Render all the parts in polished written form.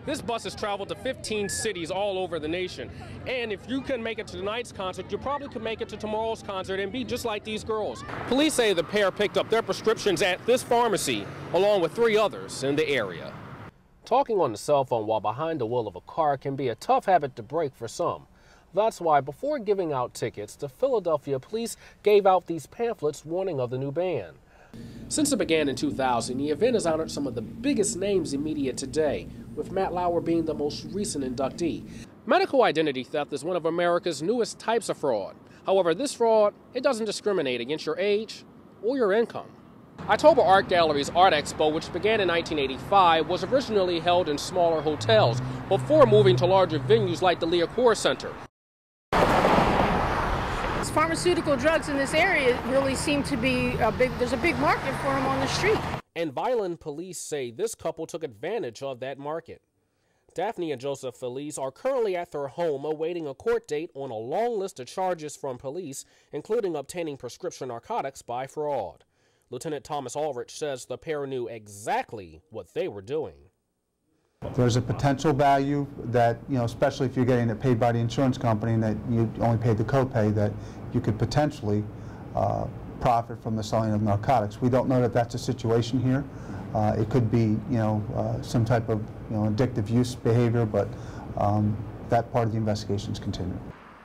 This bus has traveled to 15 cities all over the nation. And if you can make it to tonight's concert, you probably could make it to tomorrow's concert and be just like these girls. Police say the pair picked up their prescriptions at this pharmacy, along with 3 others in the area. Talking on the cell phone while behind the wheel of a car can be a tough habit to break for some. That's why before giving out tickets, the Philadelphia police gave out these pamphlets warning of the new ban. Since it began in 2000, the event has honored some of the biggest names in media today, with Matt Lauer being the most recent inductee. Medical identity theft is one of America's newest types of fraud. However, this fraud, it doesn't discriminate against your age or your income. October Art Gallery's Art Expo, which began in 1985, was originally held in smaller hotels before moving to larger venues like the Liacouras Center. Pharmaceutical drugs in this area really seem to be there's a big market for them on the street. And Vineland police say this couple took advantage of that market. Daphne and Joseph Felice are currently at their home awaiting a court date on a long list of charges from police, including obtaining prescription narcotics by fraud. Lieutenant Thomas Ulrich says the pair knew exactly what they were doing. There's a potential value that, especially if you're getting it paid by the insurance company and that you only paid the copay, that you could potentially profit from the selling of narcotics. We don't know that that's a situation here. It could be, some type of, addictive use behavior, but that part of the investigation is continuing.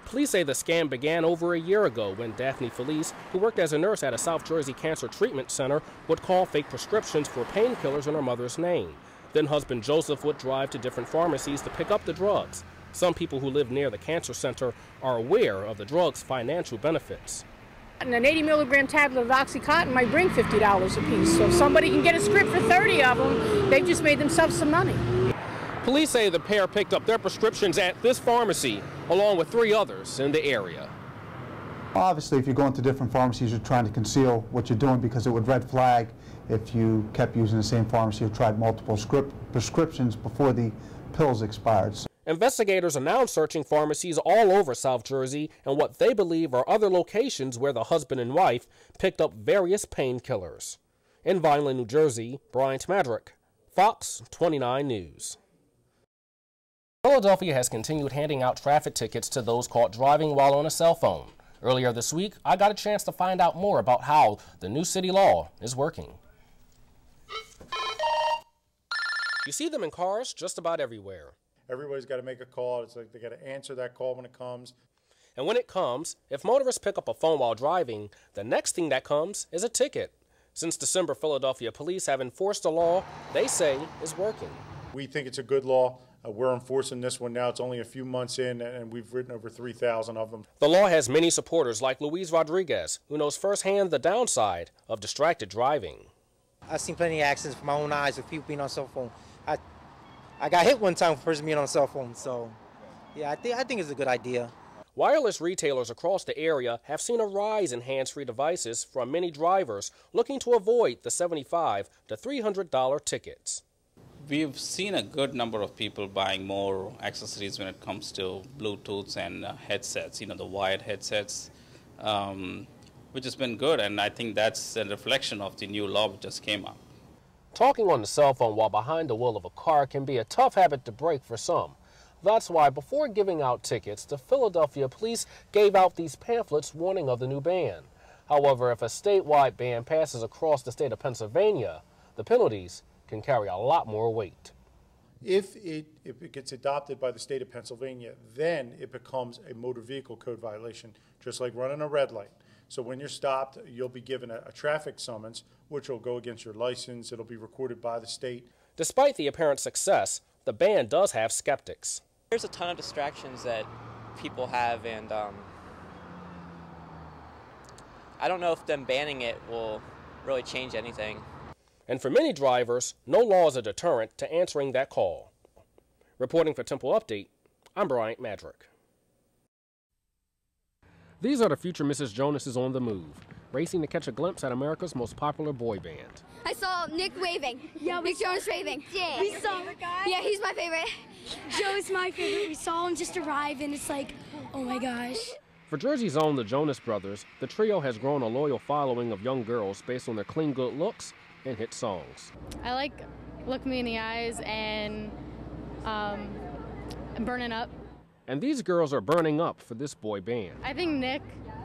Police say the scam began over a year ago when Daphne Felice, who worked as a nurse at a South Jersey cancer treatment center, would call fake prescriptions for painkillers in her mother's name. Then husband Joseph would drive to different pharmacies to pick up the drugs. Some people who live near the cancer center are aware of the drug's financial benefits. And an 80-milligram tablet of Oxycontin might bring $50 a piece. So if somebody can get a script for 30 of them, they've just made themselves some money. Police say the pair picked up their prescriptions at this pharmacy, along with 3 others in the area. Obviously, if you're going to different pharmacies, you're trying to conceal what you're doing because it would red flag if you kept using the same pharmacy or tried multiple prescriptions before the pills expired. Investigators are now searching pharmacies all over South Jersey and what they believe are other locations where the husband and wife picked up various painkillers. In Vineland, New Jersey, Bryant Maddrick, Fox 29 News. Philadelphia has continued handing out traffic tickets to those caught driving while on a cell phone. Earlier this week, I got a chance to find out more about how the new city law is working. You see them in cars just about everywhere. Everybody's got to make a call. It's like they got to answer that call when it comes. And when it comes, if motorists pick up a phone while driving, the next thing that comes is a ticket. Since December, Philadelphia police have enforced a law they say is working. We think it's a good law. We're enforcing this one now. It's only a few months in, and we've written over 3,000 of them. The law has many supporters like Luis Rodriguez, who knows firsthand the downside of distracted driving. I've seen plenty of accidents with my own eyes with people being on cell phone. I got hit one time with a person being on a cell phone, so yeah, I think it's a good idea. Wireless retailers across the area have seen a rise in hands-free devices from many drivers looking to avoid the $75 to $300 tickets. We've seen a good number of people buying more accessories when it comes to Bluetooths and headsets, the wired headsets, which has been good, and I think that's a reflection of the new law which just came up. Talking on the cell phone while behind the wheel of a car can be a tough habit to break for some. That's why before giving out tickets, the Philadelphia police gave out these pamphlets warning of the new ban. However, if a statewide ban passes across the state of Pennsylvania, the penalties can carry a lot more weight. If it gets adopted by the state of Pennsylvania, then it becomes a motor vehicle code violation, just like running a red light. So when you're stopped, you'll be given a traffic summons, which will go against your license. It'll be recorded by the state. Despite the apparent success, the ban does have skeptics. There's a ton of distractions that people have, and I don't know if them banning it will really change anything. And for many drivers, no law is a deterrent to answering that call. Reporting for Temple Update, I'm Bryant Maddrick. These are the future Mrs. Jonases on the move, racing to catch a glimpse at America's most popular boy band. I saw Nick waving. Yeah, Nick Jonas waving. Yeah. We saw him. Yeah, he's my favorite. Joe's my favorite. We saw him just arrive, and it's like, oh my gosh. For Jersey's own the Jonas Brothers, the trio has grown a loyal following of young girls based on their clean, good looks and hit songs. I like Look Me in the Eyes and Burning Up. And these girls are burning up for this boy band. I think Nick,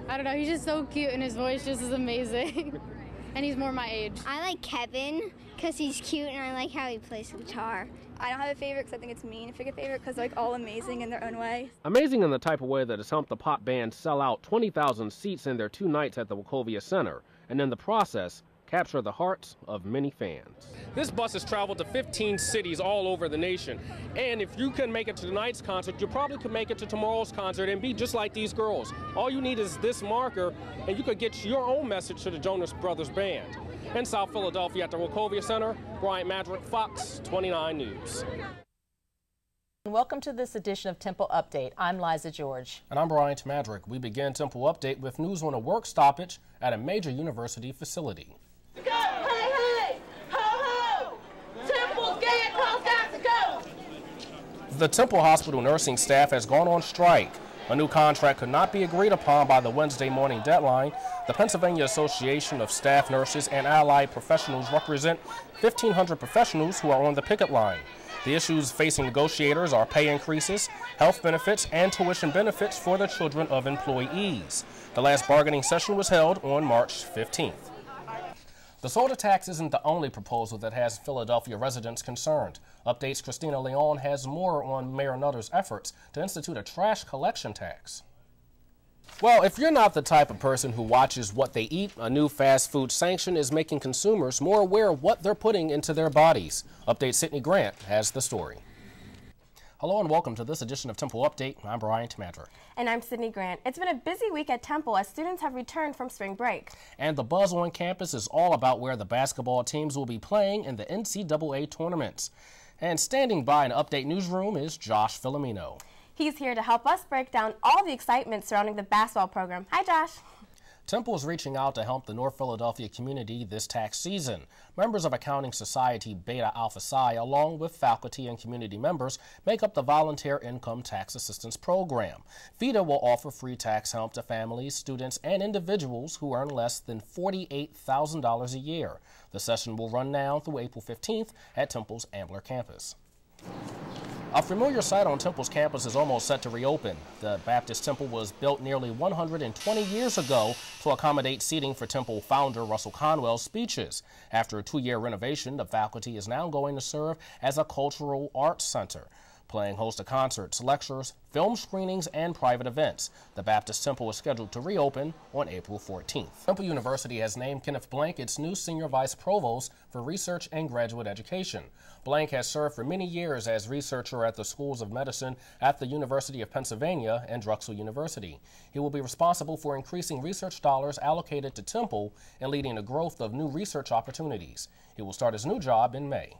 I don't know, he's just so cute and his voice just is amazing. And he's more my age. I like Kevin because he's cute and I like how he plays guitar. I don't have a favorite because I think it's mean to pick a favorite because they're like all amazing in their own way. Amazing in the type of way that has helped the pop band sell out 20,000 seats in their 2 nights at the Wachovia Center, and in the process, capture the hearts of many fans. This bus has traveled to 15 cities all over the nation. And if you couldn't make it to tonight's concert, you probably could make it to tomorrow's concert and be just like these girls. All you need is this marker, and you could get your own message to the Jonas Brothers Band. In South Philadelphia at the Wachovia Center, Bryant Maddrick, Fox 29 News. Welcome to this edition of Temple Update. I'm Liza George. And I'm Bryant Maddrick. We begin Temple Update with news on a work stoppage at a major university facility. Go! Hey, hey! Ho, ho! Temple's gang calls got to go! The Temple Hospital nursing staff has gone on strike. A new contract could not be agreed upon by the Wednesday morning deadline. The Pennsylvania Association of Staff Nurses and Allied Professionals represent 1,500 professionals who are on the picket line. The issues facing negotiators are pay increases, health benefits, and tuition benefits for the children of employees. The last bargaining session was held on March 15th. The soda tax isn't the only proposal that has Philadelphia residents concerned. Updates Christina Leon has more on Mayor Nutter's efforts to institute a trash collection tax. Well, if you're not the type of person who watches what they eat, a new fast food sanction is making consumers more aware of what they're putting into their bodies. Update Sydney Grant has the story. Hello and welcome to this edition of Temple Update. I'm Bryant Maddrick. And I'm Sydney Grant. It's been a busy week at Temple as students have returned from spring break. And the buzz on campus is all about where the basketball teams will be playing in the NCAA tournaments. And standing by in Update Newsroom is Josh Filomeno. He's here to help us break down all the excitement surrounding the basketball program. Hi, Josh. Temple is reaching out to help the North Philadelphia community this tax season. Members of Accounting Society Beta Alpha Psi, along with faculty and community members, make up the Volunteer Income Tax Assistance Program. VITA will offer free tax help to families, students, and individuals who earn less than $48,000 a year. The session will run now through April 15th at Temple's Ambler campus. A familiar sight on Temple's campus is almost set to reopen. The Baptist Temple was built nearly 120 years ago to accommodate seating for Temple founder Russell Conwell's speeches. After a 2-year renovation, the faculty is now going to serve as a cultural arts center, playing host to concerts, lectures, film screenings, and private events. The Baptist Temple is scheduled to reopen on April 14th. Temple University has named Kenneth Blank its new Senior Vice Provost for Research and Graduate Education. Blank has served for many years as researcher at the Schools of Medicine at the University of Pennsylvania and Drexel University. He will be responsible for increasing research dollars allocated to Temple and leading the growth of new research opportunities. He will start his new job in May.